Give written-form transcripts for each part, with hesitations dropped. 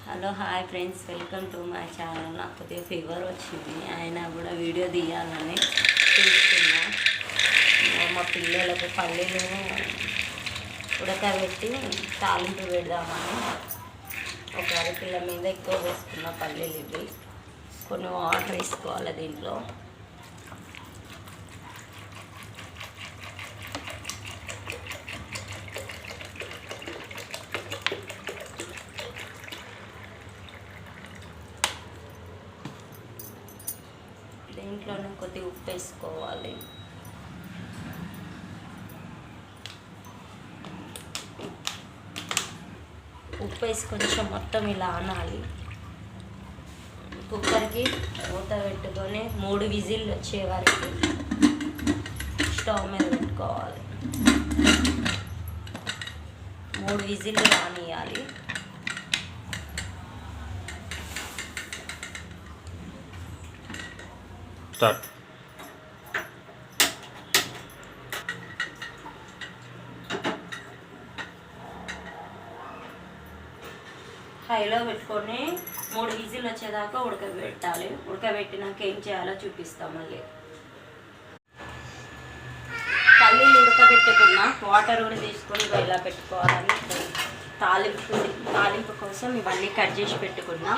Hello hi friends, welcome to my channel. నాకు కొద్దిగా fever వచ్చింది, అయినా కూడా వీడియో తీయాలని చూస్తున్నా. మా పిల్లలకు పల్లీలు ఉడకబెట్టి తాలింపు పెడదామని ఒక అరకిల మీద ఎక్కువ వేసుకున్న పల్లీలు ఇవి. కొన్ని వాటర్ వేసుకోవాలి దీంట్లో. దీంట్లోనే కొద్దిగా ఉప్పు వేసుకోవాలి. ఉప్పు వేసి కొంచెం మొత్తం ఇలా అనాలి. కుక్కర్కి మూత పెట్టుకొని 3 విజిల్లు వచ్చే వరకు స్టవ్ మీద పెట్టుకోవాలి. 3 విజిల్లు రానియాలి. స్టార్ట్. హైలో పెట్టుకొని 3 విజిల్ వచ్చేదాకా ఉడకబెట్టాలి. ఉడకబెట్టినాక ఏం చేయాలో చూపిస్తాం. మళ్ళీ పల్లీలు ఉడకబెట్టుకున్న వాటర్ కూడా తీసుకొని ఇలా పెట్టుకోవాలని తాలింపు కోసం ఇవన్నీ కట్ చేసి పెట్టుకున్నా.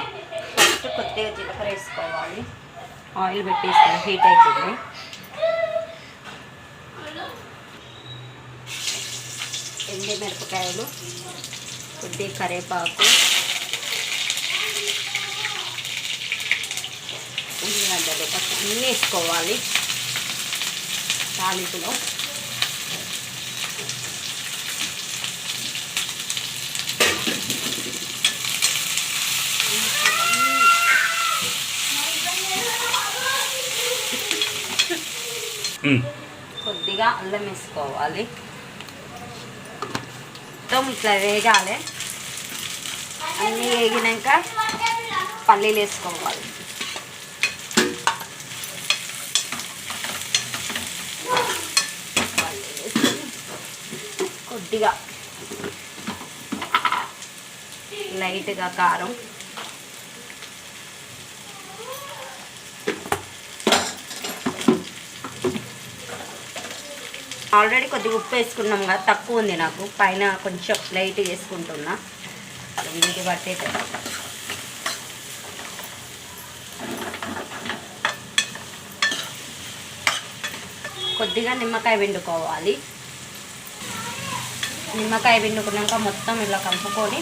ఫస్ట్ కొద్దిగా జీలకర్ర వేసుకోవాలి. ఆయిల్ పెట్టేసి హీట్ అవుతుంది. ఎండుమిరపకాయలు, కొద్దిగా కరివేపాకు, ఉల్లిగడ్డలు అన్నీ వేసుకోవాలి తాలింపులో. కొద్దిగా అల్లం వేసుకోవాలి. మొత్తం ఇట్లా వేగాలి. అన్నీ వేగినాక పల్లీలు వేసుకోవాలి. కొద్దిగా లైట్గా కారం, ఆల్రెడీ కొద్దిగా ఉప్పు వేసుకున్నాం కదా, తక్కువ ఉంది నాకు. పైన కొంచెం లైట్ వేసుకుంటున్నా. వీటి బట్టి కొద్దిగా నిమ్మకాయ పిండుకోవాలి. నిమ్మకాయ పిండుకున్నాక మొత్తం ఇలా కలుపుకొని